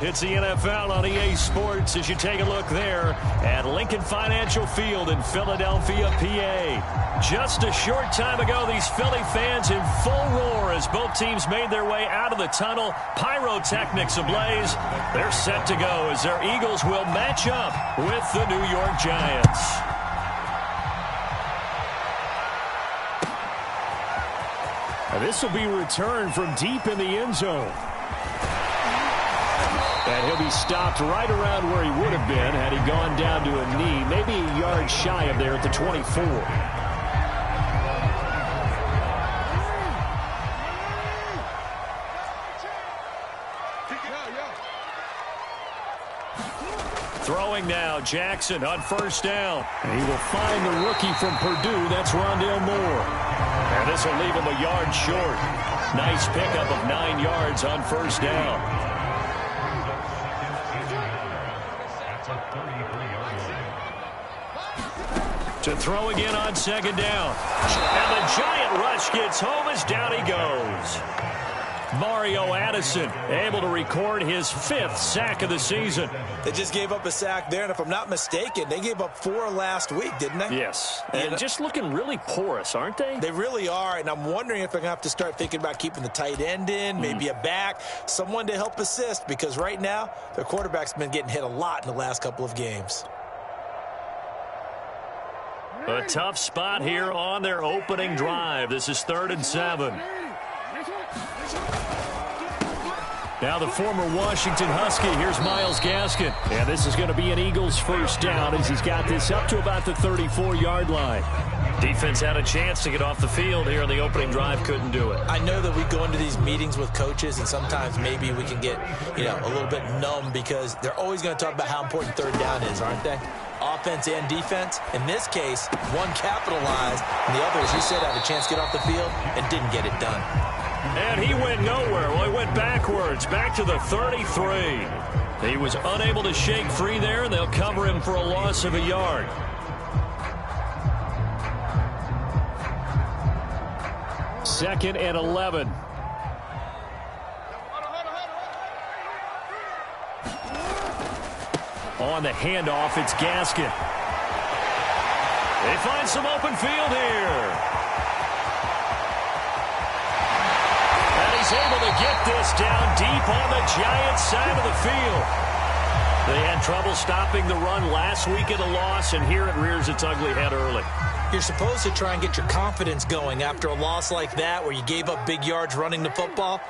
It's the NFL on EA Sports as you take a look there at Lincoln Financial Field in Philadelphia, PA. Just a short time ago, these Philly fans in full roar as both teams made their way out of the tunnel. Pyrotechnics ablaze. They're set to go as their Eagles will match up with the New York Giants. And this will be returned from deep in the end zone. And he'll be stopped right around where he would have been had he gone down to a knee, maybe a yard shy of there at the 24. Throwing now, Jackson on first down. And he will find the rookie from Purdue. That's Rondale Moore. And this will leave him a yard short. Nice pickup of 9 yards on first down. To throw again on second down. And the giant rush gets home as down he goes. Mario Addison able to record his 5th sack of the season. They just gave up a sack there, and if I'm not mistaken, they gave up 4 last week, didn't they? Yes, and just looking really porous, aren't they? They really are, and I'm wondering if they're going to have to start thinking about keeping the tight end in, maybe a back, someone to help assist, because right now, their quarterback's been getting hit a lot in the last couple of games. A tough spot here on their opening drive. This is 3rd and 7. Now the former Washington Husky. Here's Myles Gaskin. And this is going to be an Eagles first down as he's got this up to about the 34-yard line. Defense had a chance to get off the field here in the opening drive. Couldn't do it. I know that we go into these meetings with coaches, and sometimes maybe we can get, a little bit numb because they're always going to talk about how important 3rd down is, aren't they? Offense and defense. In this case, one capitalized, and the other, as you said, had a chance to get off the field and didn't get it done. And he went nowhere. Well, he went backwards, back to the 33. He was unable to shake free there, and they'll cover him for a loss of a yard. Second and 11. On the handoff, it's Gaskin. They find some open field here. And he's able to get this down deep on the Giants side of the field. They had trouble stopping the run last week in a loss, and here it rears its ugly head early. You're supposed to try and get your confidence going after a loss like that where you gave up big yards running the football.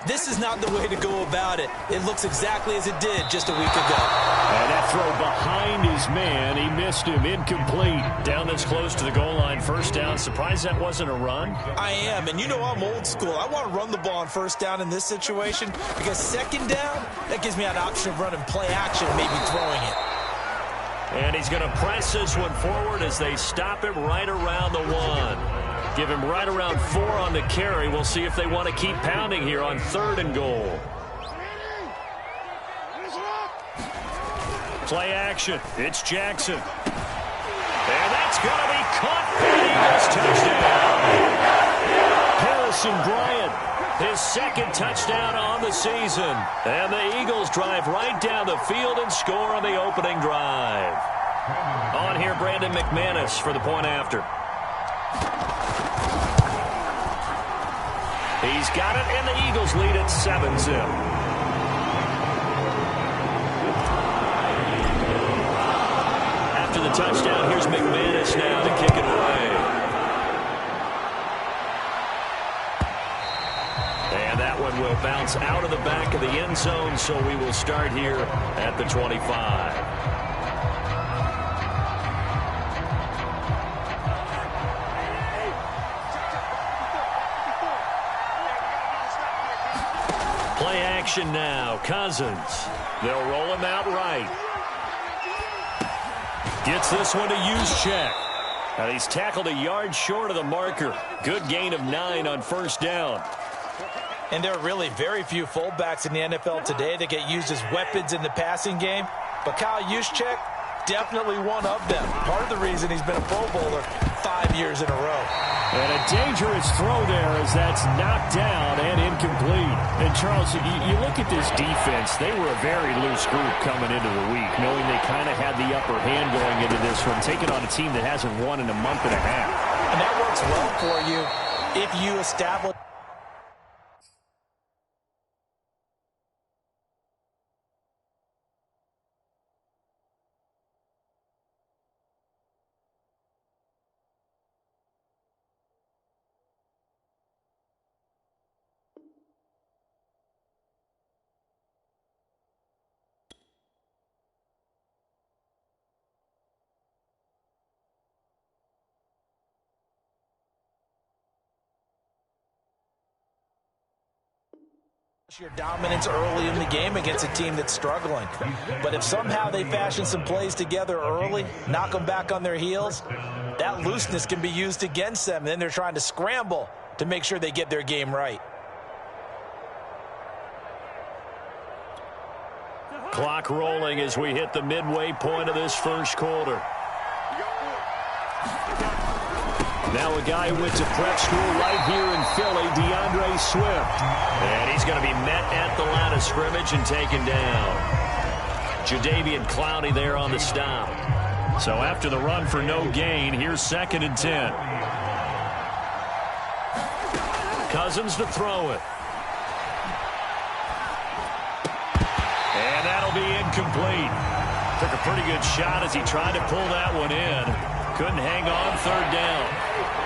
This is not the way to go about it. It looks exactly as it did just a week ago. And that throw behind his man. He missed him. Incomplete. Down this close to the goal line. First down. Surprised that wasn't a run? I am. And I'm old school. I want to run the ball on first down in this situation because second down, that gives me an option of running play action, maybe throwing it. And he's going to press this one forward as they stop him right around the 1. Give him right around 4 on the carry. We'll see if they want to keep pounding here on 3rd and goal. Play action. It's Jackson. And that's going to be caught for the Eagles touchdown. Harrison Bryant, his 2nd touchdown on the season. And the Eagles drive right down the field and score on the opening drive. On here, Brandon McManus for the point after. He's got it, and the Eagles lead at 7-0. After the touchdown, here's McManus now to kick it away. And that one will bounce out of the back of the end zone, so we will start here at the 25. Play action now. Cousins. They'll roll him out right. Gets this one to Juszczyk. And he's tackled a yard short of the marker. Good gain of 9 on first down. And there are really very few fullbacks in the NFL today that get used as weapons in the passing game. But Kyle Juszczyk, definitely one of them. Part of the reason he's been a Pro Bowler 5 years in a row. And a dangerous throw there as that's knocked down and incomplete. And, Charles, you look at this defense. They were a very loose group coming into the week, knowing they kind of had the upper hand going into this one, taking on a team that hasn't won in a month and a half. And that works well for you if you establish. Your dominance early in the game against a team that's struggling. But if somehow they fashion some plays together early, knock them back on their heels, that looseness can be used against them. And then they're trying to scramble to make sure they get their game right. Clock rolling as we hit the midway point of this first quarter. Now a guy who went to prep school right here in Philly, DeAndre Swift. And he's going to be met at the line of scrimmage and taken down. Jadeveon Clowney there on the stop. So after the run for no gain, here's 2nd and 10. Cousins to throw it. And that'll be incomplete. Took a pretty good shot as he tried to pull that one in. Couldn't hang on 3rd down.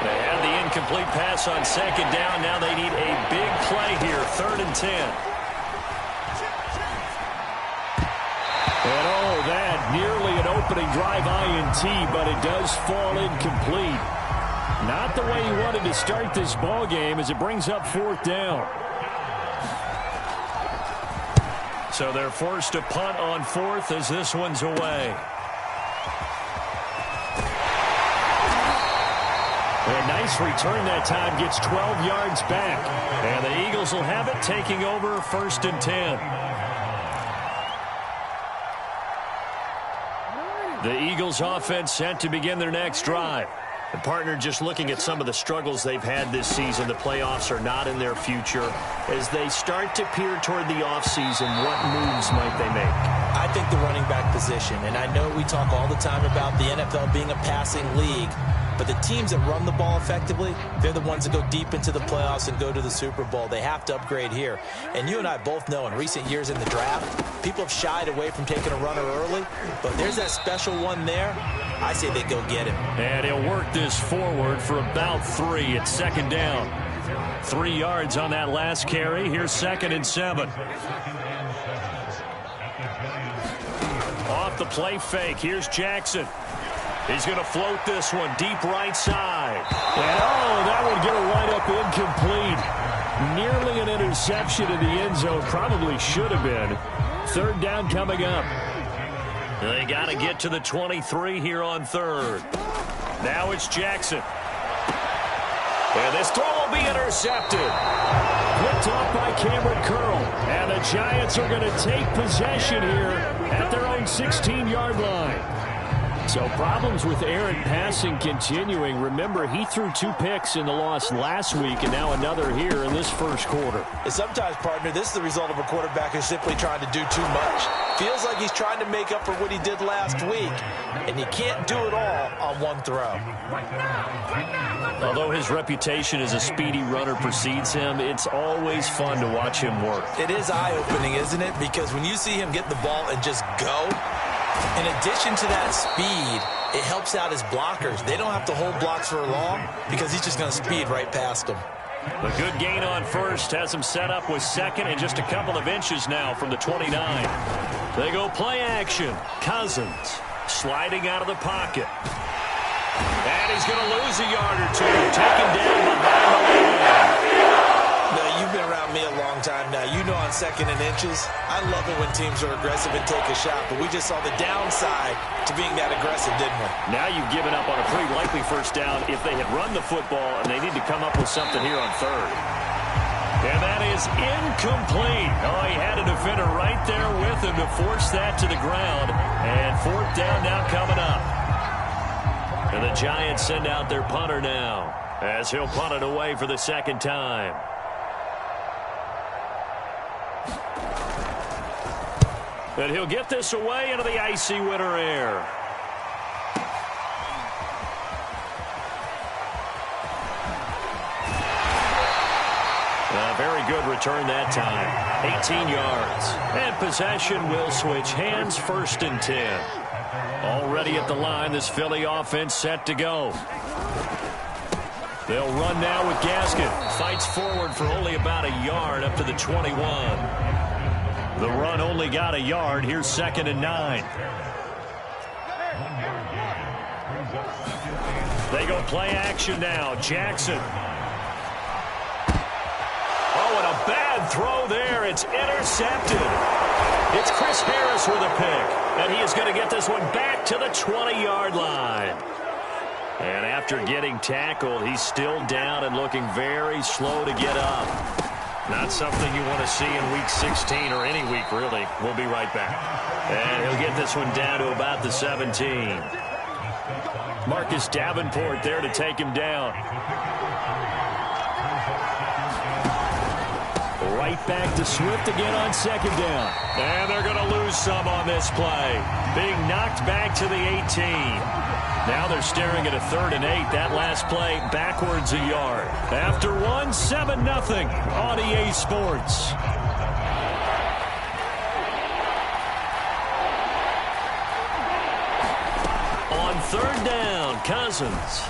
They had the incomplete pass on 2nd down. Now they need a big play here, 3rd and 10. And oh, that nearly an opening drive INT, but it does fall incomplete. Not the way he wanted to start this ball game as it brings up 4th down. So they're forced to punt on 4th as this one's away. A nice return that time, gets 12 yards back. And the Eagles will have it, taking over 1st and 10. The Eagles offense set to begin their next drive. The partner, just looking at some of the struggles they've had this season, the playoffs are not in their future. As they start to peer toward the offseason, what moves might they make? I think the running back position, and I know we talk all the time about the NFL being a passing league, but the teams that run the ball effectively, they're the ones that go deep into the playoffs and go to the Super Bowl. They have to upgrade here. And you and I both know in recent years in the draft, people have shied away from taking a runner early, but there's that special one there. I say they go get him. And he'll work this forward for about 3. It's 2nd down. 3 yards on that last carry. Here's 2nd and 7. Off the play fake. Here's Jackson. He's going to float this one deep right side. And oh, that would get a right-up incomplete. Nearly an interception in the end zone. Probably should have been. 3rd down coming up. They got to get to the 23 here on 3rd. Now it's Jackson. And this throw will be intercepted. Picked off by Cameron Curl. And the Giants are going to take possession here at their own 16-yard line. So problems with Aaron passing continuing. Remember, he threw 2 picks in the loss last week, and now another here in this first quarter. And sometimes, partner, this is the result of a quarterback who's simply trying to do too much. Feels like he's trying to make up for what he did last week, and you can't do it all on one throw. Although his reputation as a speedy runner precedes him, it's always fun to watch him work. It is eye-opening, isn't it? Because when you see him get the ball and just go, in addition to that speed, it helps out his blockers. They don't have to hold blocks for long because he's just going to speed right past them. A good gain on 1st has him set up with 2nd and just a couple of inches now from the 29. They go play action. Cousins sliding out of the pocket. And he's going to lose a yard or 2. Taken down behind the line. Now, you've been around me a long time now. You know on 2nd and inches, I love it when teams are aggressive and take a shot, but we just saw the downside to being that aggressive, didn't we? Now you've given up on a pretty likely 1st down if they had run the football, and they need to come up with something here on 3rd. And that is incomplete. Oh, he had a defender right there with him to force that to the ground. And 4th down now coming up. And the Giants send out their punter now, as he'll punt it away for the second time. And he'll get this away into the icy winter air. A very good return that time. 18 yards. And possession will switch hands, 1st and 10. Already at the line, this Philly offense set to go. They'll run now with Gaskin. Fights forward for only about a yard up to the 21. The run only got a yard. Here's 2nd and 9. They go play action now. Jackson. Oh, and a bad throw there. It's intercepted. It's Chris Harris with a pick. And he is going to get this one back to the 20-yard line. And after getting tackled, he's still down and looking very slow to get up. Not something you want to see in Week 16 or any week, really. We'll be right back. And he'll get this one down to about the 17. Marcus Davenport there to take him down. Right back to Swift again on 2nd down. And they're going to lose some on this play. Being knocked back to the 18. Now they're staring at a 3rd and 8. That last play backwards a yard. After one, 7-0 on EA Sports. On 3rd down, Cousins.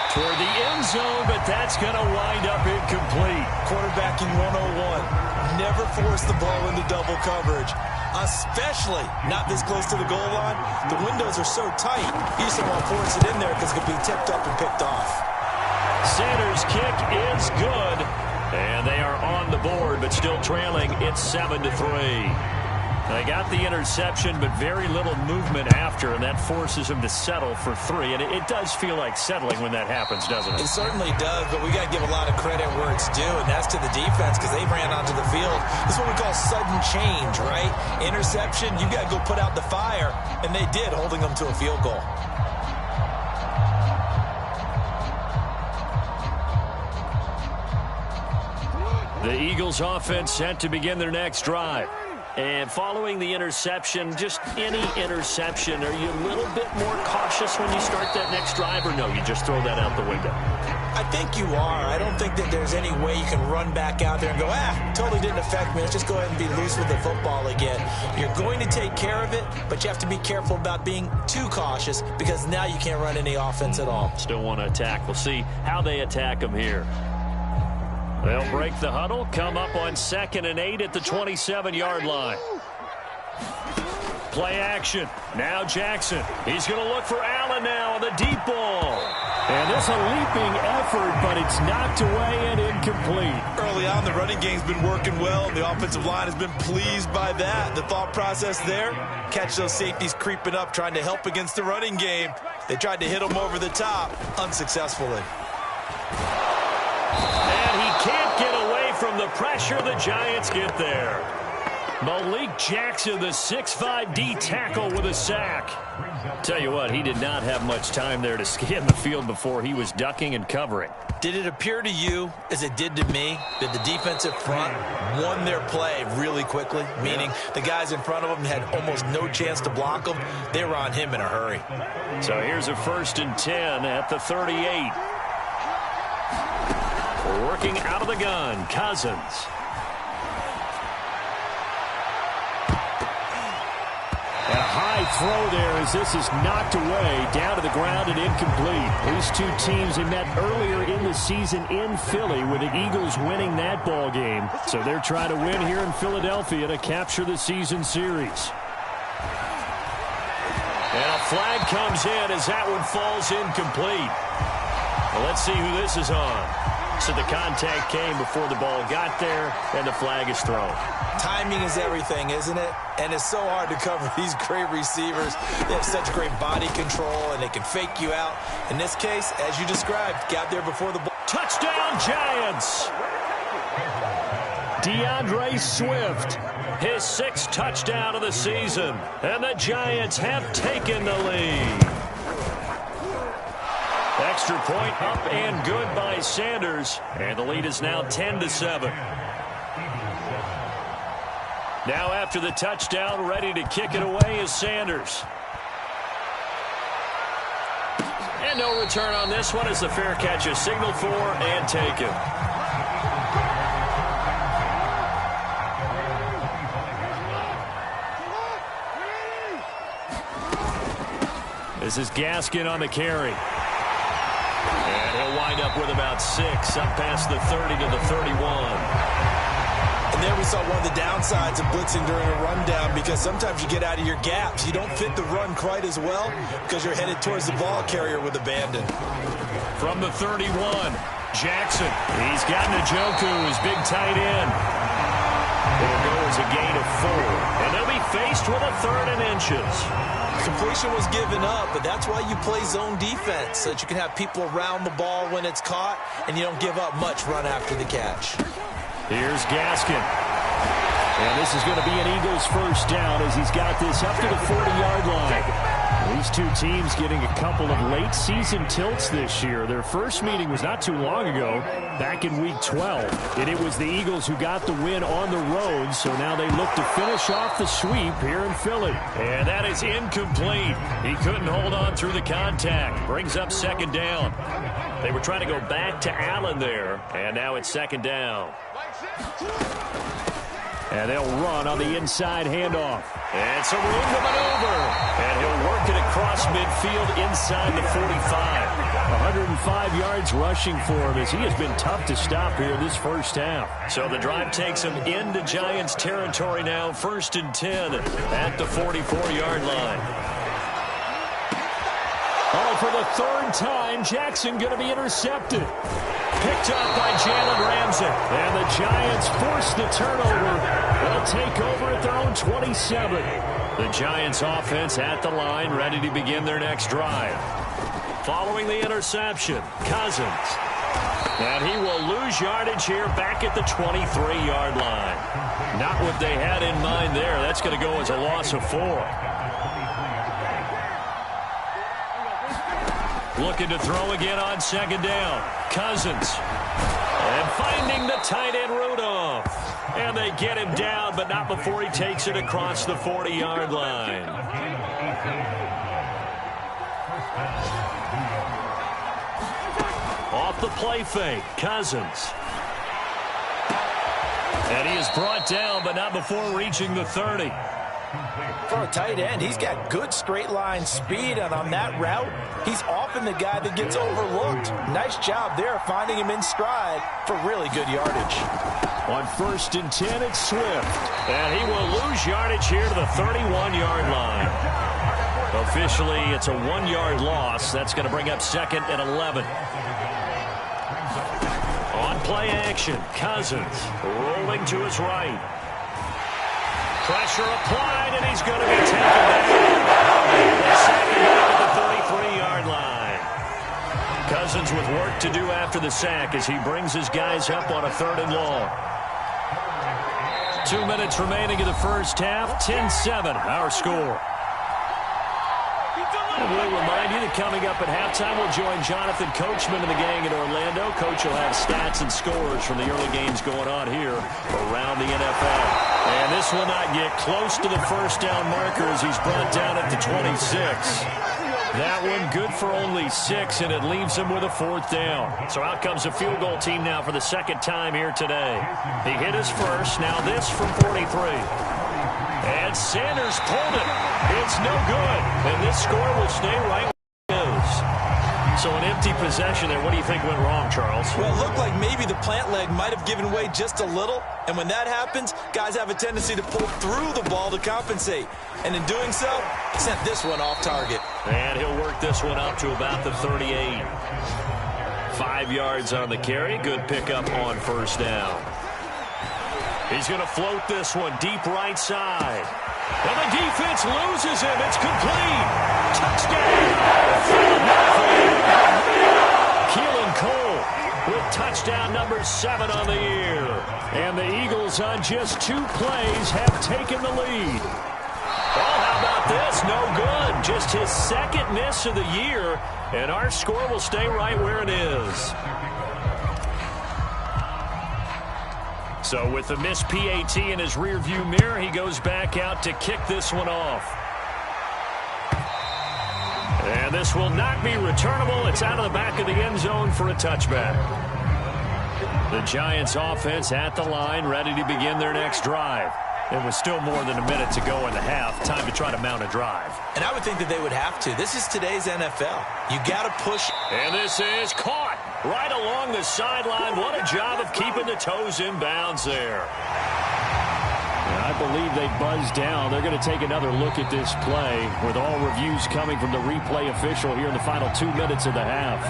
Toward the end zone, but that's going to wind up incomplete. Quarterbacking 101. Never force the ball into double coverage, especially not this close to the goal line. The windows are so tight, you just don't want to force it in there because it could be tipped up and picked off. Sanders' kick is good, and they are on the board, but still trailing. It's 7-3. They got the interception, but very little movement after, and that forces him to settle for 3. And it does feel like settling when that happens, doesn't it? It certainly does, but we got to give a lot of credit where it's due, and that's to the defense because they ran onto the field. This is what we call sudden change, right? Interception, you got to go put out the fire, and they did, holding them to a field goal. The Eagles offense set to begin their next drive. And following the interception, just any interception, are you a little bit more cautious when you start that next drive, or no, you just throw that out the window? I think you are. I don't think that there's any way you can run back out there and go, totally didn't affect me. Let's just go ahead and be loose with the football again. You're going to take care of it, but you have to be careful about being too cautious because now you can't run any offense at all. Still want to attack. We'll see how they attack them here. They'll break the huddle, come up on 2nd and 8 at the 27-yard line. Play action. Now Jackson. He's going to look for Allen now on the deep ball. And this is a leaping effort, but it's knocked away and incomplete. Early on, the running game's been working well. The offensive line has been pleased by that. The thought process there, catch those safeties creeping up, trying to help against the running game. They tried to hit them over the top, unsuccessfully. Can't get away from the pressure. The Giants get there. Malik Jackson, the 6'5" D tackle with a sack. Tell you what, he did not have much time there to scan the field before he was ducking and covering. Did it appear to you, as it did to me, that the defensive front won their play really quickly? Meaning the guys in front of them had almost no chance to block them. They were on him in a hurry. So here's a 1st and 10 at the 38. Working out of the gun, Cousins. And a high throw there as this is knocked away, down to the ground and incomplete. These two teams had met earlier in the season in Philly with the Eagles winning that ball game. So they're trying to win here in Philadelphia to capture the season series. And a flag comes in as that one falls incomplete. Well, let's see who this is on. So the contact came before the ball got there, and the flag is thrown. Timing is everything, isn't it? And it's so hard to cover these great receivers. They have such great body control, and they can fake you out. In this case, as you described, got there before the ball. Touchdown, Giants! DeAndre Swift. His 6th touchdown of the season. And the Giants have taken the lead. Extra point up and good by Sanders. And the lead is now 10-7. Now after the touchdown, ready to kick it away is Sanders. And no return on this one as the fair catch is signaled for and taken. This is Gaskin on the carry. And he'll wind up with about 6, up past the 30 to the 31. And there we saw one of the downsides of blitzing during a rundown, because sometimes you get out of your gaps. You don't fit the run quite as well because you're headed towards the ball carrier with abandon. From the 31, Jackson. He's got Njoku, his big tight end. It'll go as a gain of 4. And they'll be faced with a 3rd and inches. Completion was given up, but that's why you play zone defense, so that you can have people around the ball when it's caught, and you don't give up much run after the catch. Here's Gaskin. And this is going to be an Eagles first down as he's got this up to the 40-yard line. These two teams getting a couple of late season tilts this year. Their first meeting was not too long ago, back in week 12. And it was the Eagles who got the win on the road, so now they look to finish off the sweep here in Philly. And that is incomplete. He couldn't hold on through the contact. Brings up 2nd down. They were trying to go back to Allen there, and now it's 2nd down. And they'll run on the inside handoff. And some room to maneuver. And he'll work it across midfield inside the 45. 105 yards rushing for him as he has been tough to stop here this first half. So the drive takes him into Giants territory now. 1st and 10 at the 44-yard line. Oh, for the 3rd time, Jackson going to be intercepted. Picked up by Jalen Ramsey. And the Giants force the turnover. They'll take over at their own 27. The Giants offense at the line, ready to begin their next drive. Following the interception, Cousins. And he will lose yardage here back at the 23-yard line. Not what they had in mind there. That's going to go as a loss of 4. Looking to throw again on 2nd down. Cousins. And finding the tight end Rudolph. And they get him down, but not before he takes it across the 40-yard line. Off the play fake, Cousins. And he is brought down, but not before reaching the 30. For a tight end, he's got good straight line speed, and on that route, he's often the guy that gets overlooked. Nice job there finding him in stride for really good yardage. On 1st and 10, it's Swift. And he will lose yardage here to the 31-yard line. Officially, it's a 1-yard loss. That's going to bring up 2nd and 11. On play action, Cousins rolling to his right. Pressure applied, and he's going to be taken down. Second down at the 33-yard line. Cousins with work to do after the sack as he brings his guys up on a 3rd and long. 2 minutes remaining in the first half. 10-7, our score. And we'll remind you that coming up at halftime, we'll join Jonathan Coachman and the gang in Orlando. Coach will have stats and scores from the early games going on here around the NFL. And this will not get close to the first down marker as he's brought down at the 26. That one good for only 6, and it leaves him with a 4th down. So out comes a field goal team now for the 2nd time here today. He hit his first, now this from 43. And Sanders pulled it. It's no good. And this score will stay right where it is. So an empty possession there. What do you think went wrong, Charles? Well, it looked like maybe the plant leg might have given way just a little. And when that happens, guys have a tendency to pull through the ball to compensate. And in doing so, sent this one off target. And he'll work this one up to about the 38. 5 yards on the carry. Good pickup on 1st down. He's going to float this one deep right side. And the defense loses him. It's complete. Touchdown. Keelan Cole with touchdown number 7 on the year. And the Eagles on just 2 plays have taken the lead. Oh, how about this? No good. Just his 2nd miss of the year, and our score will stay right where it is. So with the missed PAT in his rearview mirror, he goes back out to kick this one off. And this will not be returnable. It's out of the back of the end zone for a touchback. The Giants offense at the line, ready to begin their next drive. It was still more than a minute to go in the half. Time to try to mount a drive. And I would think that they would have to. This is today's NFL. You got to push. And this is caught right along the sideline. What a job of keeping the toes in bounds there. And I believe they buzzed down. They're going to take another look at this play with all reviews coming from the replay official here in the final 2 minutes of the half.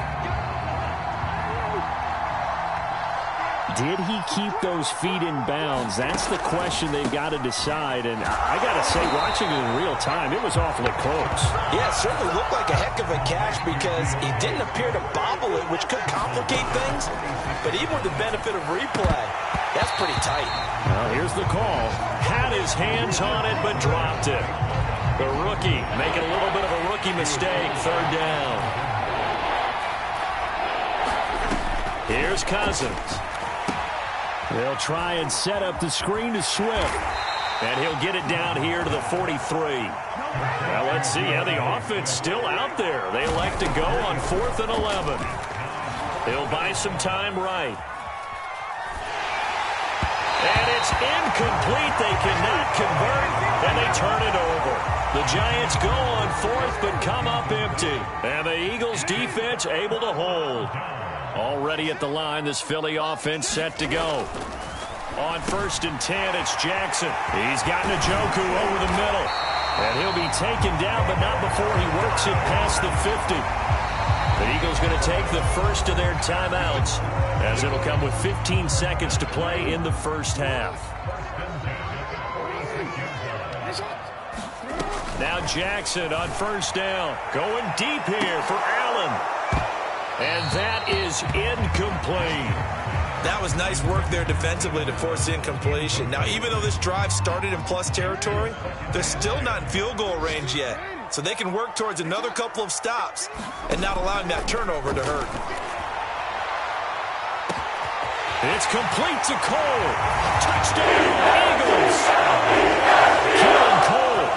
Did he keep those feet in bounds? That's the question they've got to decide. And I got to say, watching it in real time, it was awfully close. Yeah, it certainly looked like a heck of a catch because he didn't appear to bobble it, which could complicate things. But even with the benefit of replay, that's pretty tight. Well, here's the call. Had his hands on it, but dropped it. The rookie making a little bit of a rookie mistake. 3rd down. Here's Cousins. They'll try and set up the screen to Swift. And he'll get it down here to the 43. Well, let's see how the offense still out there. They elect to go on 4th and 11. He'll buy some time right. And it's incomplete. They cannot convert, and they turn it over. The Giants go on 4th, but come up empty. And the Eagles defense able to hold. Already at the line, this Philly offense set to go. On 1st and 10, it's Jackson. He's got Njoku over the middle. And he'll be taken down, but not before he works it past the 50. The Eagles going to take the first of their timeouts, as it'll come with 15 seconds to play in the first half. Now Jackson on 1st down. Going deep here for Allen. And that is incomplete. That was nice work there defensively to force incompletion. Now, even though this drive started in plus territory, they're still not in field goal range yet. So they can work towards another couple of stops and not allowing that turnover to hurt. It's complete to Cole. Touchdown, Eagles. Keelan Cole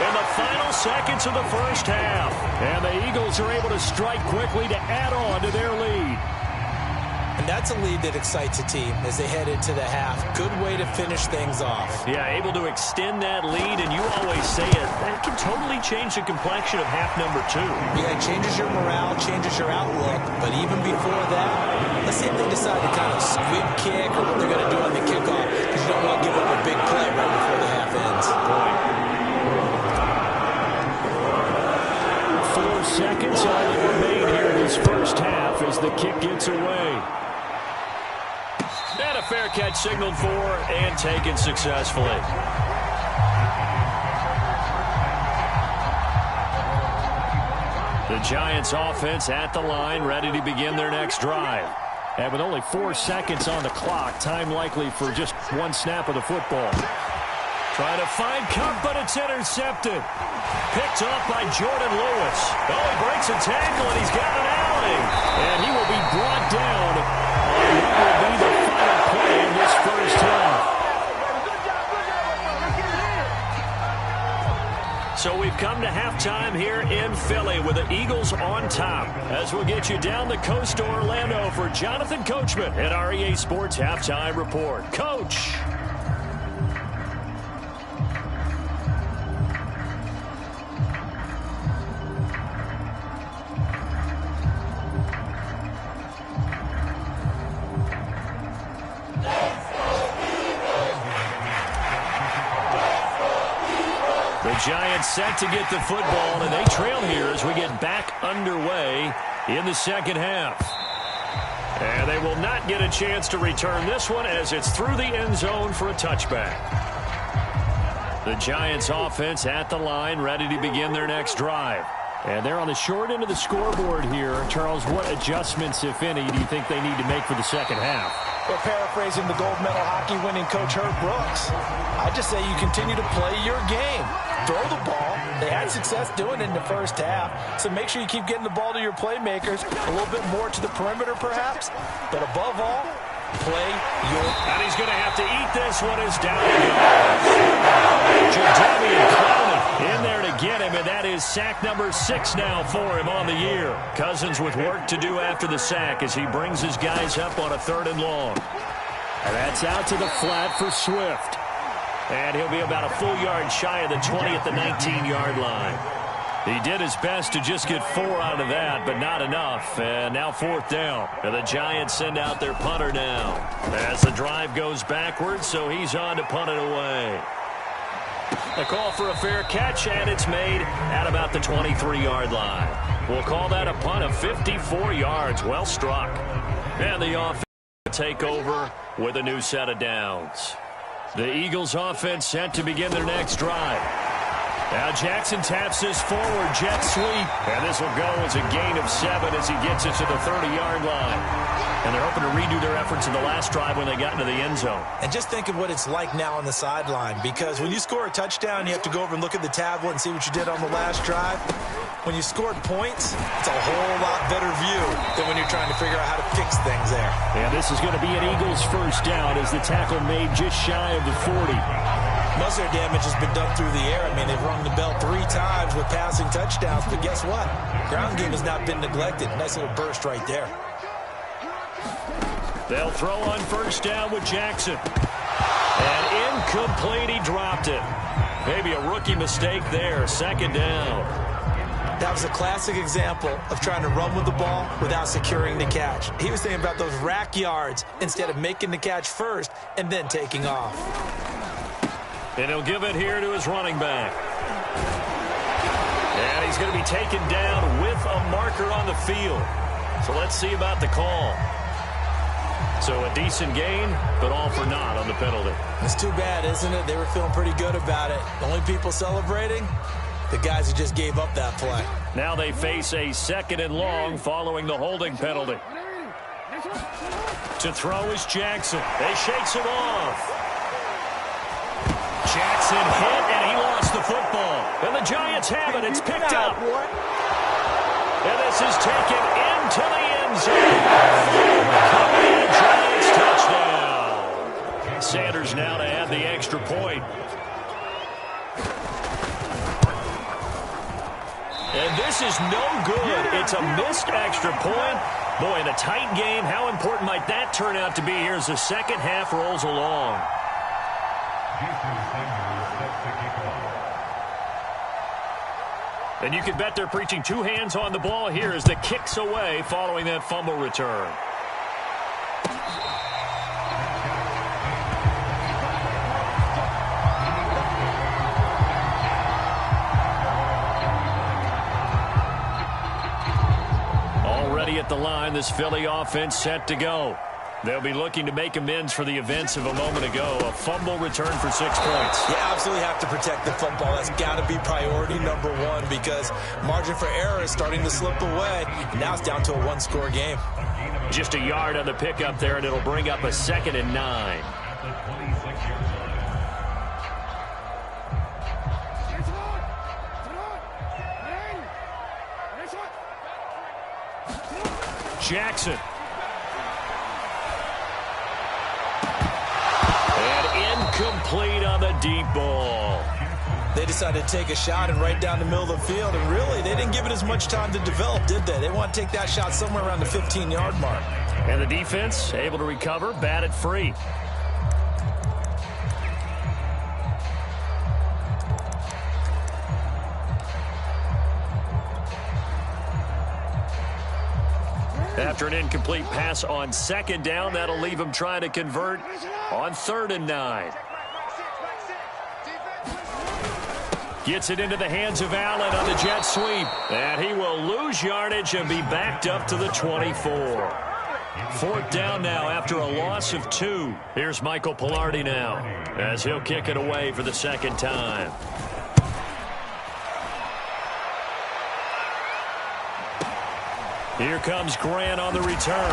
in the final seconds of the first half. And the Eagles are able to strike quickly to add on to their lead. And that's a lead that excites a team as they head into the half. Good way to finish things off. Yeah, able to extend that lead, and you always say it, that can totally change the complexion of half number 2. Yeah, it changes your morale, changes your outlook. But even before that, let's see if they decide to kind of squib kick or what they're going to do on the kickoff, because you don't want to give up a big play right before the half ends. 4 seconds all that remain here in this first half as the kick gets away. And a fair catch signaled for and taken successfully. The Giants offense at the line, ready to begin their next drive. And with only 4 seconds on the clock, time likely for just 1 snap of the football. Trying to find Kupp, but it's intercepted. Picked off by Jordan Lewis. Oh, he breaks a tackle, and he's got an alley. And he will be brought down on what will be the final play in this first half. So we've come to halftime here in Philly with the Eagles on top. As we'll get you down the coast to Orlando for Jonathan Coachman at our EA Sports Halftime Report. Coach. Giants set to get the football, and they trail here as we get back underway in the second half. And they will not get a chance to return this one as it's through the end zone for a touchback. The Giants offense at the line, ready to begin their next drive. And they're on the short end of the scoreboard here. Charles, what adjustments, if any, do you think they need to make for the second half? Well, paraphrasing the gold medal hockey winning coach Herb Brooks, I just say you continue to play your game. Throw the ball. They had success doing it in the first half, so make sure you keep getting the ball to your playmakers, a little bit more to the perimeter perhaps, but above all, play your... And he's going to have to eat this one as down he goes. Jadavian Clowney in there to get him, and that is sack number 6 now for him on the year. Cousins with work to do after the sack as he brings his guys up on a 3rd and long. And that's out to the flat for Swift. And he'll be about a full yard shy of the 20 at the 19-yard line. He did his best to just get 4 out of that, but not enough. And now 4th down. And the Giants send out their punter now as the drive goes backwards, so he's on to punt it away. A call for a fair catch, and it's made at about the 23-yard line. We'll call that a punt of 54 yards. Well struck. And the offense will take over with a new set of downs. The Eagles offense set to begin their next drive. Now Jackson taps this forward jet sweep, and this will go as a gain of 7 as he gets it to the 30-yard line. And they're hoping to redo their efforts in the last drive when they got into the end zone. And just think of what it's like now on the sideline, because when you score a touchdown, you have to go over and look at the tablet and see what you did on the last drive. When you scored points, it's a whole lot better view than when you're trying to figure out how to fix things there. And this is going to be an Eagles first down as the tackle made just shy of the 40. Most of their damage has been done through the air. I mean, they've rung the bell 3 times with passing touchdowns, but guess what? Ground game has not been neglected. Nice little burst right there. They'll throw on first down with Jackson. And incomplete, he dropped it. Maybe a rookie mistake there, 2nd down. That was a classic example of trying to run with the ball without securing the catch. He was thinking about those rack yards instead of making the catch first and then taking off. And he'll give it here to his running back. And he's going to be taken down with a marker on the field. So let's see about the call. So a decent gain, but all for naught on the penalty. It's too bad, isn't it? They were feeling pretty good about it. The only people celebrating, the guys who just gave up that play. Now they face a 2nd and long following the holding penalty. To throw is Jackson. They shakes it off. Jackson hit, and he lost the football. And the Giants have it. It's picked up. And this is taken into the end zone. Giants touchdown. Sanders now to add the extra point. And this is no good. It's a missed extra point. Boy, in a tight game, how important might that turn out to be here as the second half rolls along? And you can bet they're preaching 2 hands on the ball here as the kick's away following that fumble return. Already at the line, this Philly offense set to go. They'll be looking to make amends for the events of a moment ago. A fumble return for 6 points. You absolutely have to protect the football. That's got to be priority number 1 because margin for error is starting to slip away. And now it's down to a 1-score game. Just a yard on the pickup there, and it'll bring up a 2nd and 9. Jackson. Complete on the deep ball. They decided to take a shot and right down the middle of the field, and really, they didn't give it as much time to develop, did they? They want to take that shot somewhere around the 15-yard mark. And the defense able to recover, bat it free. After an incomplete pass on 2nd down, that'll leave him trying to convert on 3rd and 9. Gets it into the hands of Allen on the jet sweep. And he will lose yardage and be backed up to the 24. 4th down now after a loss of 2. Here's Michael Pilardi now as he'll kick it away for the 2nd time. Here comes Grant on the return.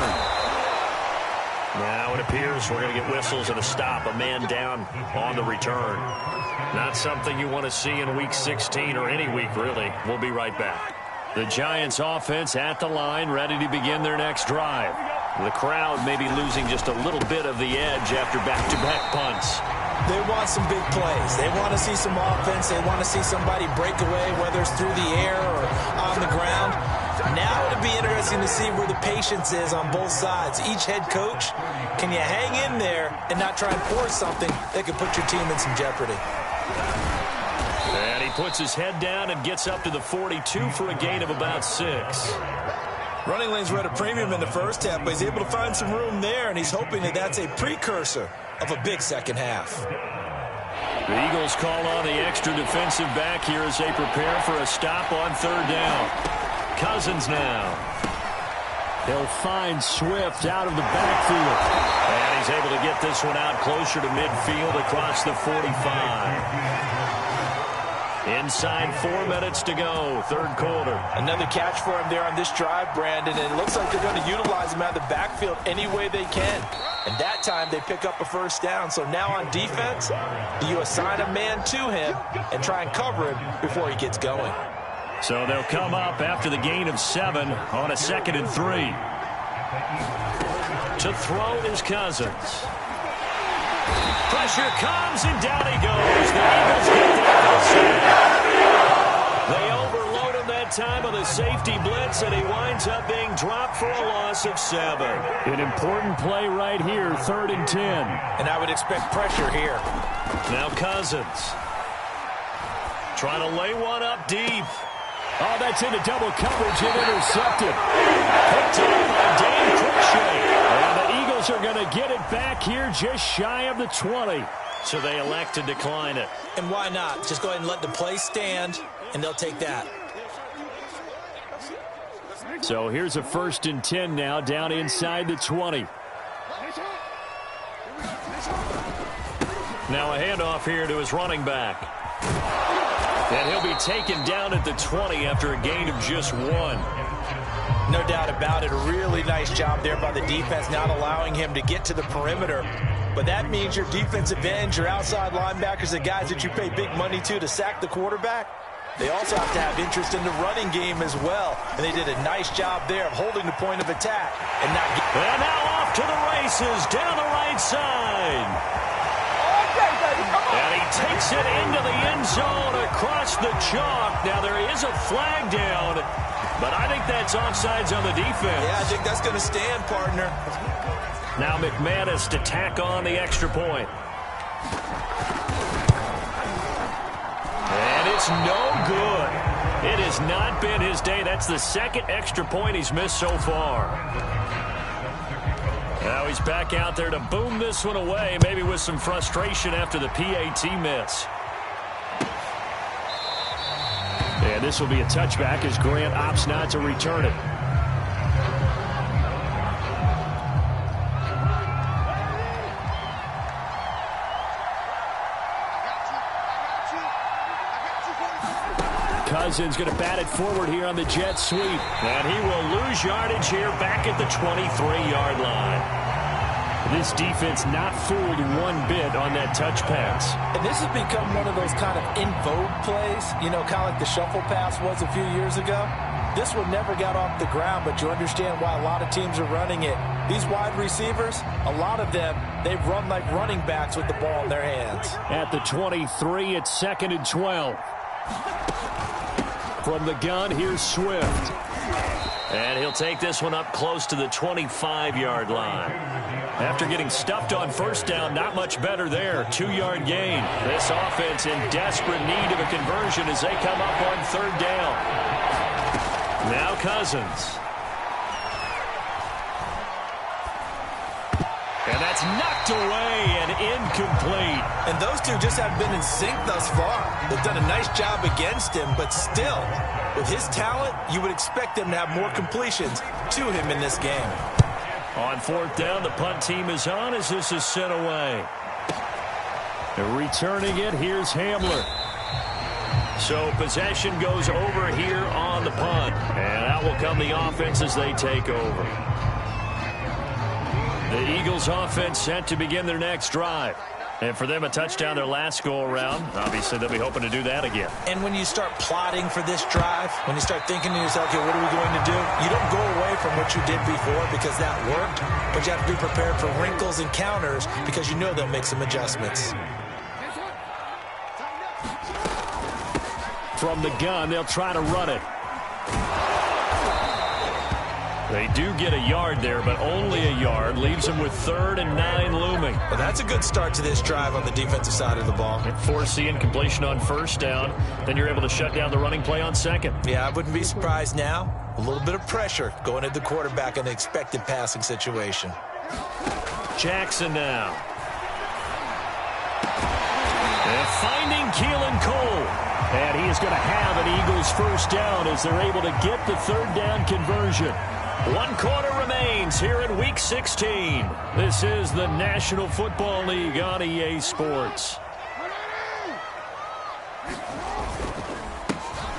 Now it appears we're going to get whistles and a stop. A man down on the return. Not something you want to see in Week 16 or any week, really. We'll be right back. The Giants offense at the line, ready to begin their next drive. The crowd may be losing just a little bit of the edge after back-to-back punts. They want some big plays. They want to see some offense. They want to see somebody break away, whether it's through the air or on the ground. Now it'll be interesting to see where the patience is on both sides. Each head coach, can you hang in there and not try and force something that could put your team in some jeopardy? And he puts his head down and gets up to the 42 for a gain of about 6. Running lanes were at a premium in the first half, but he's able to find some room there, and he's hoping that that's a precursor of a big second half. The Eagles call on the extra defensive back here as they prepare for a stop on third down. Cousins now. He'll find Swift out of the backfield. And he's able to get this one out closer to midfield across the 45. Inside 4 minutes to go, third quarter. Another catch for him there on this drive, Brandon, and it looks like they're going to utilize him out of the backfield any way they can. And that time they pick up a first down. So now on defense, you assign a man to him and try and cover him before he gets going. So they'll come up after the gain of 7 on a 2nd and 3. To throw is Cousins. Pressure comes, and down he goes. The Eagles get the offside. They overload him that time on the safety blitz, and he winds up being dropped for a loss of 7. An important play right here, 3rd and 10. And I would expect pressure here. Now Cousins. Trying to lay one up deep. Oh, that's into double coverage and intercepted. Picked up by Dane Cruikshank. And the Eagles are going to get it back here just shy of the 20. So they elect to decline it. And why not? Just go ahead and let the play stand, and they'll take that. So here's a 1st and 10 now, down inside the 20. Now a handoff here to his running back. And he'll be taken down at the 20 after a gain of just 1. No doubt about it. A really nice job there by the defense, not allowing him to get to the perimeter. But that means your defensive ends, your outside linebackers, the guys that you pay big money to sack the quarterback, they also have to have interest in the running game as well. And they did a nice job there of holding the point of attack and not get. And now off to the races down the right side. And he takes it into the end zone across the chalk. Now there is a flag down, but I think that's offsides on the defense. Yeah, I think that's going to stand, partner. Now McManus to tack on the extra point. And it's no good. It has not been his day. That's the 2nd extra point he's missed so far. Now he's back out there to boom this one away, maybe with some frustration after the PAT miss. And this will be a touchback as Grant opts not to return it. Cousins going to bat it forward here on the jet sweep. And he will lose yardage here back at the 23-yard line. This defense not fooled one bit on that touch pass. And this has become one of those kind of in vogue plays, you know, kind of like the shuffle pass was a few years ago. This one never got off the ground, but you understand why a lot of teams are running it. These wide receivers, a lot of them, they run like running backs with the ball in their hands. At the 23, it's 2nd and 12. From the gun, here's Swift. And he'll take this one up close to the 25-yard line. After getting stuffed on first down, not much better there. 2-yard gain. This offense in desperate need of a conversion as they come up on third down. Now Cousins. And that's knocked away and incomplete. And those two just haven't been in sync thus far. They've done a nice job against him, but still, with his talent, you would expect them to have more completions to him in this game. On fourth down, the punt team is on as this is sent away. Returning it, here's Hamler. So possession goes over here on the punt. And out will come the offense as they take over. The Eagles offense set to begin their next drive. And for them, a touchdown their last go-around. Obviously, they'll be hoping to do that again. And when you start plotting for this drive, when you start thinking to yourself, okay, what are we going to do? You don't go away from what you did before because that worked. But you have to be prepared for wrinkles and counters because you know they'll make some adjustments. From the gun, they'll try to run it. They do get a yard there, but only a yard. Leaves them with 3rd and 9 looming. Well, that's a good start to this drive on the defensive side of the ball. Forcing completion on 1st down. Then you're able to shut down the running play on 2nd. Yeah, I wouldn't be surprised now. A little bit of pressure going at the quarterback in an expected passing situation. Jackson now. And finding Keelan Cole. And he is going to have an Eagles 1st down as they're able to get the 3rd down conversion. 1 quarter remains here in Week 16. This is the National Football League on EA Sports.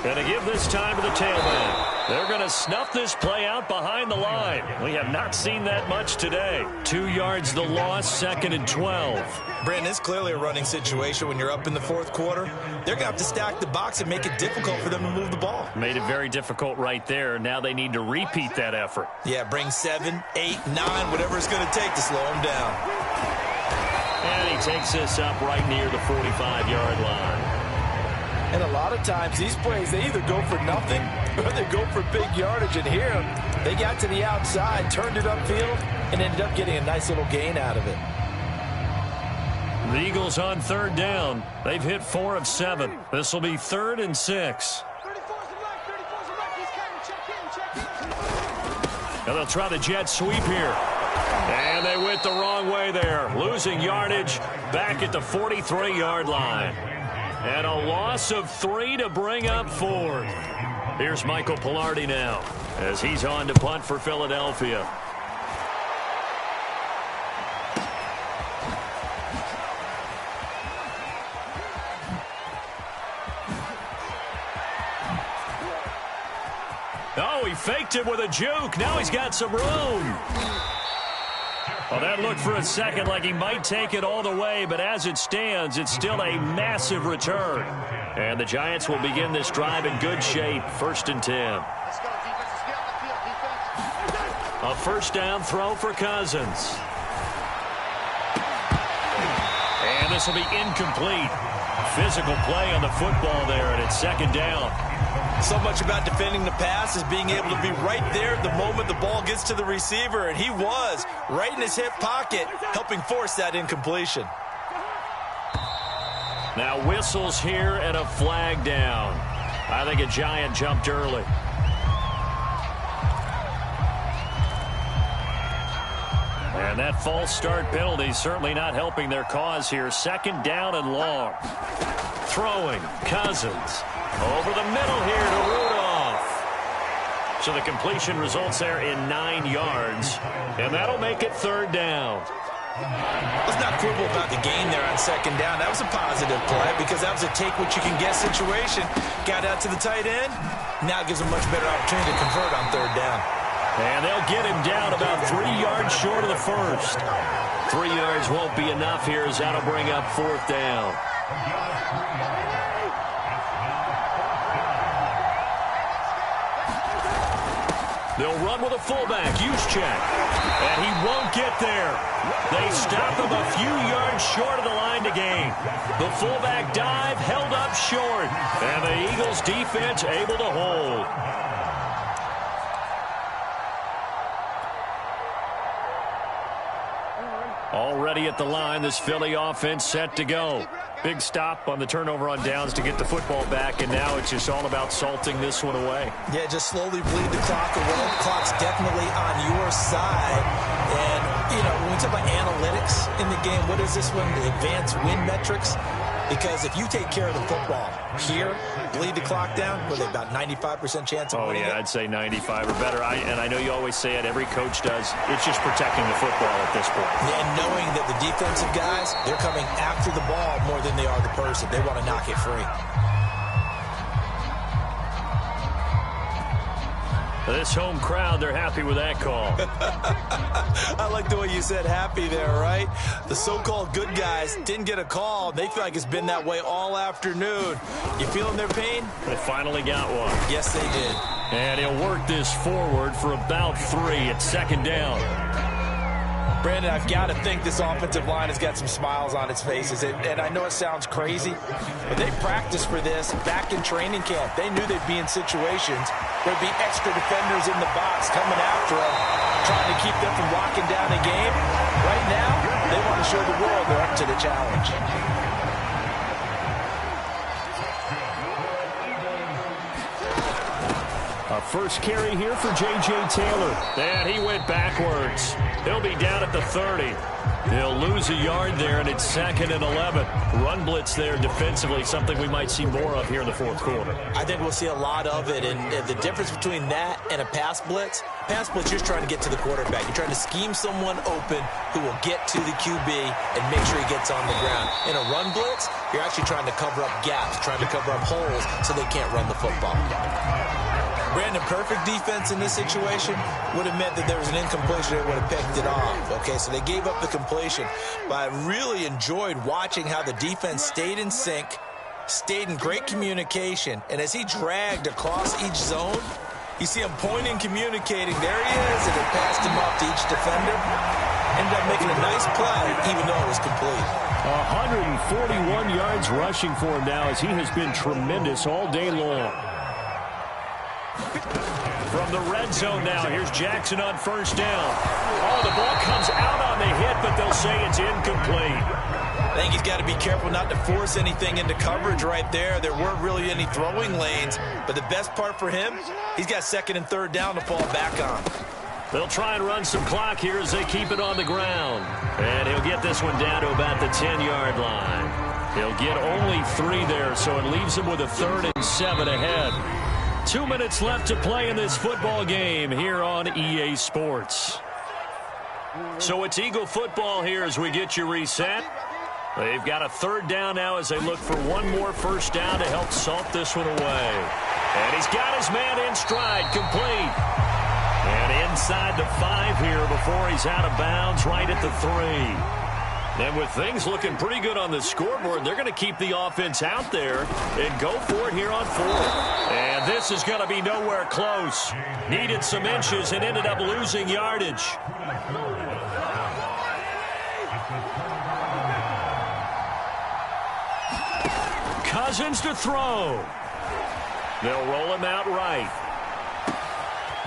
Going to give this time to the tailback. They're going to snuff this play out behind the line. We have not seen that much today. 2 yards the loss, 2nd and 12. Brandon, it's clearly a running situation when you're up in the 4th quarter. They're going to have to stack the box and make it difficult for them to move the ball. Made it very difficult right there. Now they need to repeat that effort. Yeah, bring 7, 8, 9, whatever it's going to take to slow them down. And he takes this up right near the 45-yard line. And a lot of times these plays, they either go for nothing or they go for big yardage. And here, they got to the outside, turned it upfield, and ended up getting a nice little gain out of it. The Eagles on 3rd down. They've hit 4 of 7. This will be 3rd and 6. Now they'll try the jet sweep here. And they went the wrong way there. Losing yardage back at the 43-yard line. And a loss of 3 to bring up 4. Here's Michael Palardy now as he's on to punt for Philadelphia. Oh, he faked it with a juke. Now he's got some room. Well, that looked for a second like he might take it all the way, but as it stands, it's still a massive return. And the Giants will begin this drive in good shape, 1st and 10. A 1st down throw for Cousins. And this will be incomplete. Physical play on the football there, and it's 2nd down. So much about defending the pass is being able to be right there at the moment the ball gets to the receiver, and he was right in his hip pocket, helping force that incompletion. Now whistles here and a flag down. I think a Giant jumped early. And that false start penalty certainly not helping their cause here. 2nd down and long. Throwing, Cousins. Over the middle here to Rudolph. So the completion results there in 9 yards. And that'll make it 3rd down. Let's not quibble about the gain there on 2nd down. That was a positive play because that was a take-what-you-can-get situation. Got out to the tight end. Now it gives a much better opportunity to convert on 3rd down. And they'll get him down about 3 yards short of the 1st. 3 yards won't be enough here as that'll bring up 4th down. They'll run with a fullback, Juszczyk. And he won't get there. They stop him a few yards short of the line to gain. The fullback dive held up short. And the Eagles defense able to hold. Already at the line, this Philly offense set to go. Big stop on the turnover on downs to get the football back, and now it's just all about salting this one away. Yeah, just slowly bleed the clock away. The clock's definitely on your side. And, you know, when we talk about analytics in the game, what is this one? The advanced win metrics? Because if you take care of the football here, bleed the clock down, with about 95% chance of winning it. I'd say 95 or better. And I know you always say it, every coach does. It's just protecting the football at this point. Yeah, and knowing that the defensive guys, they're coming after the ball more than they are the person. They want to knock it free. This home crowd, they're happy with that call. I like the way you said happy there, right? The so-called good guys didn't get a call. They feel like it's been that way all afternoon. You feeling their pain? They finally got one. Yes, they did. And he'll work this forward for about 3 at second down. Brandon, I've got to think this offensive line has got some smiles on its faces. And I know it sounds crazy, but they practiced for this back in training camp. They knew they'd be in situations where there'd be extra defenders in the box coming after them, trying to keep them from locking down the game. Right now, they want to show the world they're up to the challenge. A first carry here for J.J. Taylor. And he went backwards. He'll be down at the 30. He'll lose a yard there, and it's 2nd and 11. Run blitz there defensively, something we might see more of here in the fourth quarter. I think we'll see a lot of it, and the difference between that and a pass blitz, you're just trying to get to the quarterback. You're trying to scheme someone open who will get to the QB and make sure he gets on the ground. In a run blitz, you're actually trying to cover up gaps, trying to cover up holes so they can't run the football. Brandon, perfect defense in this situation would have meant that there was an incompletion that would have picked it off. Okay, so they gave up the completion. But I really enjoyed watching how the defense stayed in sync, stayed in great communication, and as he dragged across each zone, you see him pointing, communicating. There he is, and they passed him off to each defender. Ended up making a nice play, even though it was complete. 141 yards rushing for him now as he has been tremendous all day long. From the red zone now, here's Jackson on first down. Oh, the ball comes out on the hit, but they'll say it's incomplete. I think he's got to be careful not to force anything into coverage right there. There weren't really any throwing lanes, but the best part for him, he's got 2nd and 3rd down to fall back on. They'll try and run some clock here as they keep it on the ground. And he'll get this one down to about the 10-yard line. He'll get only 3 there, so it leaves him with a 3rd and 7 ahead. 2 minutes left to play in this football game here on EA Sports. So it's Eagle football here as we get you reset. They've got a 3rd down now as they look for one more first down to help salt this one away. And he's got his man in stride, complete. And inside the 5 here before he's out of bounds right at the 3. And with things looking pretty good on the scoreboard, they're going to keep the offense out there and go for it here on 4th. And this is going to be nowhere close. Needed some inches and ended up losing yardage. Cousins to throw. They'll roll him out right.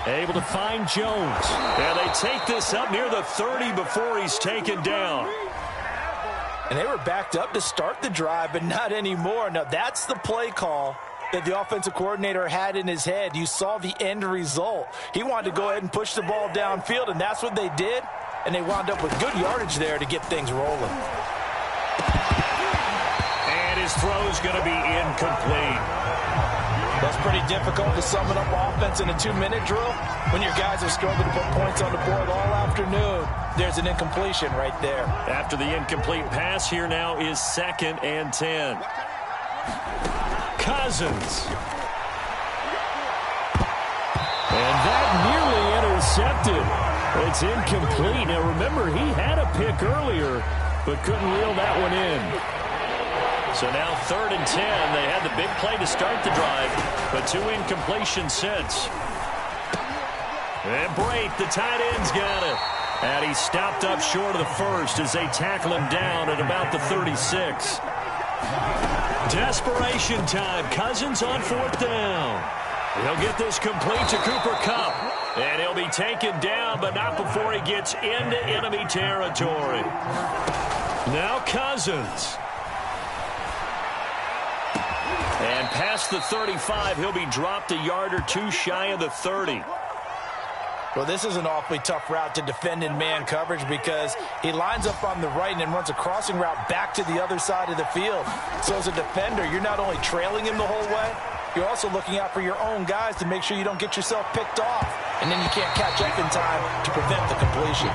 Able to find Jones. And they take this up near the 30 before he's taken down. And they were backed up to start the drive, but not anymore. Now, that's the play call that the offensive coordinator had in his head. You saw the end result. He wanted to go ahead and push the ball downfield, and that's what they did. And they wound up with good yardage there to get things rolling. And his throw's going to be incomplete. That's pretty difficult to sum it up offense in a 2-minute drill when your guys are struggling to put points on the board all afternoon. There's an incompletion right there. After the incomplete pass, here now is 2nd and 10. Cousins. And that nearly intercepted. It's incomplete. Now remember, he had a pick earlier, but couldn't reel that one in. So now 3rd and 10. They had the big play to start the drive, but 2 incompletions since. And Brate, the tight end's got it. And he stopped up short of the 1st as they tackle him down at about the 36. Desperation time. Cousins on 4th down. He'll get this complete to Cooper Kupp. And he'll be taken down, but not before he gets into enemy territory. Now Cousins. And past the 35, he'll be dropped a yard or 2 shy of the 30. Well, this is an awfully tough route to defend in man coverage because he lines up on the right and then runs a crossing route back to the other side of the field. So as a defender, you're not only trailing him the whole way, you're also looking out for your own guys to make sure you don't get yourself picked off. And then you can't catch up in time to prevent the completion.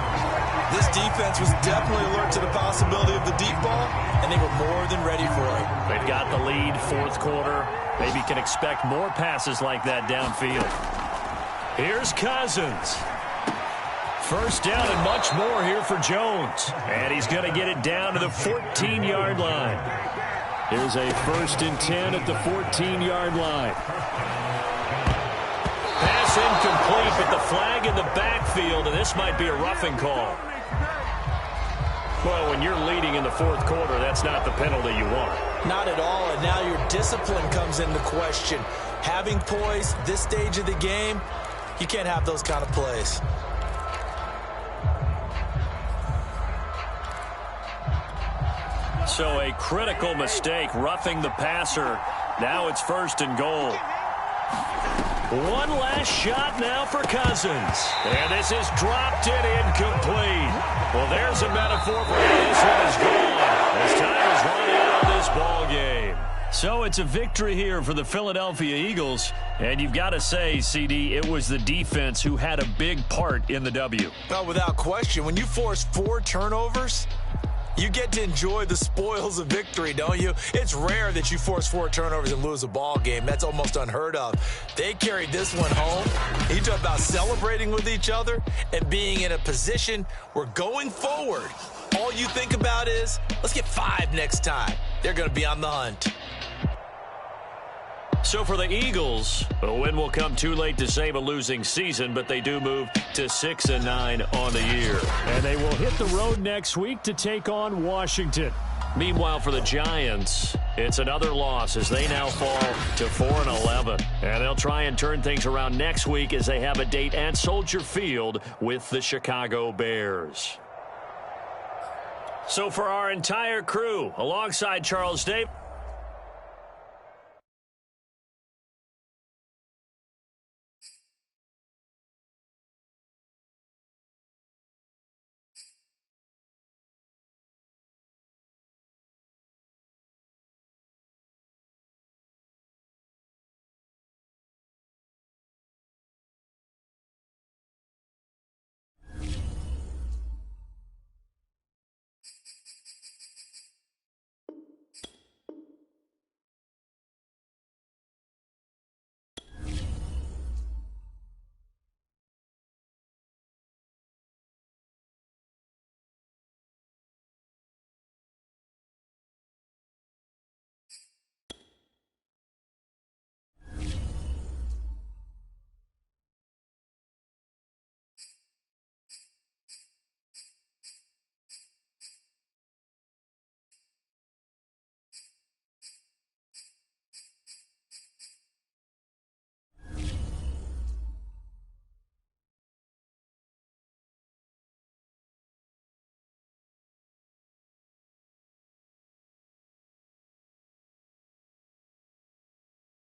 This defense was definitely alert to the possibility of the deep ball, and they were more than ready for it. They've got the lead, 4th quarter. Maybe can expect more passes like that downfield. Here's Cousins. First down and much more here for Jones. And he's going to get it down to the 14-yard line. Here's a 1st and 10 at the 14-yard line. Pass incomplete, but the flag in the backfield, and this might be a roughing call. Well, when you're leading in the 4th quarter, that's not the penalty you want. Not at all, and now your discipline comes into question. Having poise this stage of the game, you can't have those kind of plays. So a critical mistake, roughing the passer. Now it's 1st and goal. One last shot now for Cousins. And this is dropped and incomplete. Well, there's a metaphor for how this one is gone as time is running out on this ball game. So it's a victory here for the Philadelphia Eagles. And you've got to say, CD, it was the defense who had a big part in the W. Well, without question, when you force 4 turnovers, you get to enjoy the spoils of victory, don't you? It's rare that you force 4 turnovers and lose a ball game. That's almost unheard of. They carried this one home. You talk about celebrating with each other and being in a position where going forward, all you think about is, let's get 5 next time. They're going to be on the hunt. So for the Eagles, a win will come too late to save a losing season, but they do move to 6-9 on the year. And they will hit the road next week to take on Washington. Meanwhile, for the Giants, it's another loss as they now fall to 4-11. And they'll try and turn things around next week as they have a date at Soldier Field with the Chicago Bears. So for our entire crew, alongside Charles Davis,